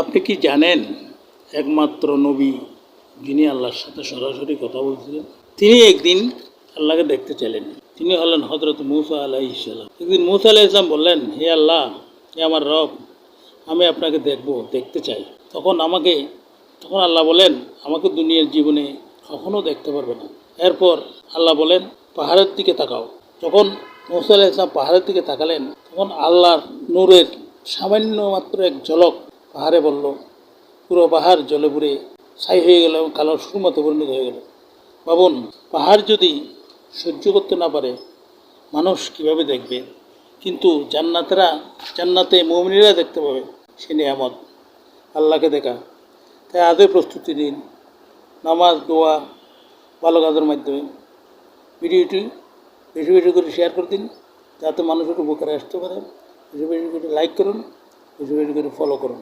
আপনি কি জানেন একমাত্র নবী যিনি আল্লাহর সাথে সরাসরি কথা বলছিলেন, তিনি একদিন আল্লাহকে দেখতে চাইলেন। তিনি হলেন হযরত মূসা আলাইহিস সালাম। একদিন মূসা আলাইহিস সালাম বললেন, হে আল্লাহ, হে আমার রব, আমি আপনাকে দেখতে চাই। তখন আল্লাহ বলেন, আমাকে দুনিয়ার জীবনে কখনো দেখতে পারবে না। এরপর আল্লাহ বলেন, পাহাড়ের দিকে তাকাও। যখন মূসা আলাইহিস সালাম পাহাড়ের দিকে তাকালেন, তখন আল্লাহর নূরের সামান্য মাত্র এক ঝলক পাহাড়ে বলল, পুরো পাহাড় জলে পুড়ে ছাই হয়ে গেল এবং কালো সুর মতো পরিণত হয়ে গেল। ভাবুন, পাহাড় যদি সহ্য করতে না পারে, মানুষ কিভাবে দেখবে? কিন্তু জান্নাতে মুমিনেরা দেখতে পাবে সে নিয়ামত, আল্লাহকে দেখা। তাই আজই প্রস্তুতি নিন, নামাজ, দোয়া, ভালো কাজের মাধ্যমে। ভিডিওটি বেশি বেশি করে শেয়ার করে দিন, যাতে মানুষের উপকারে আসতে পারে। বেশি বেশি করে লাইক করুন, বেশি বেশি করে ফলো করুন।